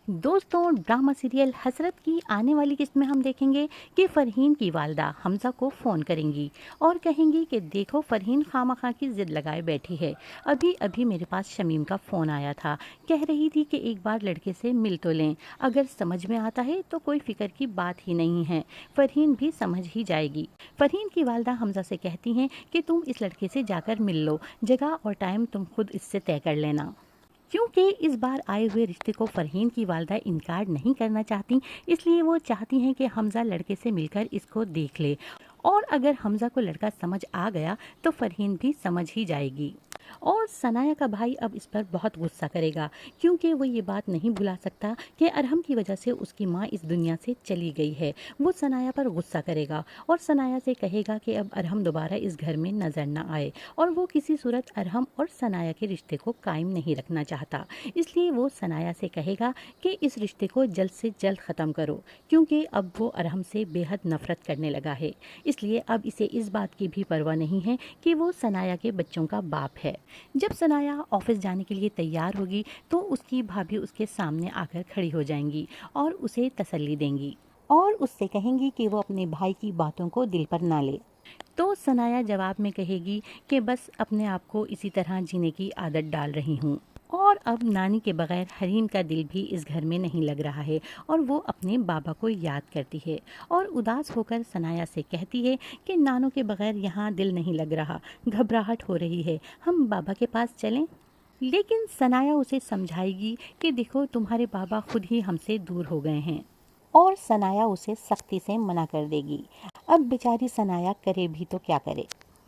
दोस्तों, drama serial हसरत की आने वाली किस्त में हम देखेंगे कि फरहीन की वालदा हमजा को फ़ोन करेंगी और कहेंगी कि देखो फरहीन खामखा की ज़िद लगाए बैठी है। अभी अभी मेरे पास शमीम का फ़ोन आया था, कह रही थी कि एक बार लड़के से मिल तो लें, अगर समझ में आता है तो कोई फ़िक्र की बात ही नहीं है, फरहीन भी समझ ही जाएगी। फरहीन की वालदा हमजा से कहती हैं कि तुम इस लड़के से जाकर मिल लो, जगह और टाइम तुम खुद इससे तय कर लेना। क्योंकि इस बार आए हुए रिश्ते को फरहीन की वालदा इनकार नहीं करना चाहती, इसलिए वो चाहती हैं कि हमजा लड़के से मिलकर इसको देख ले, और अगर हमजा को लड़का समझ आ गया तो फरहीन भी समझ ही जाएगी। और सनाया का भाई अब इस पर बहुत गुस्सा करेगा, क्योंकि वो ये बात नहीं भुला सकता कि अरहम की वजह से उसकी माँ इस दुनिया से चली गई है। वो सनाया पर गुस्सा करेगा और सनाया से कहेगा कि अब अरहम दोबारा इस घर में नजर न आए, और वो किसी सूरत अरहम और सनाया के रिश्ते को कायम नहीं रखना चाहता। इसलिए वो सनाया से कहेगा कि इस रिश्ते को जल्द से जल्द ख़त्म करो, क्योंकि अब वो अरहम से बेहद नफरत करने लगा है। इसलिए अब इसे इस बात की भी परवाह नहीं है कि वो सनाया के बच्चों का बाप है। जब सनाया ऑफिस जाने के लिए तैयार होगी तो उसकी भाभी उसके सामने आकर खड़ी हो जाएंगी और उसे तसल्ली देंगी और उससे कहेंगी कि वो अपने भाई की बातों को दिल पर ना ले। तो सनाया जवाब में कहेगी कि बस अपने आप को इसी तरह जीने की आदत डाल रही हूँ, और अब नानी के बगैर हरीम का दिल भी इस घर में नहीं लग रहा है, और वो अपने बाबा को याद करती है और उदास होकर सनाया से कहती है कि नानों के बगैर यहाँ दिल नहीं लग रहा, घबराहट हो रही है, हम बाबा के पास चलें। लेकिन सनाया उसे समझाएगी कि देखो तुम्हारे बाबा खुद ही हमसे दूर हो गए हैं, और सनाया उसे सख्ती से मना कर देगी। अब बेचारी सनाया करे भी तो क्या करे।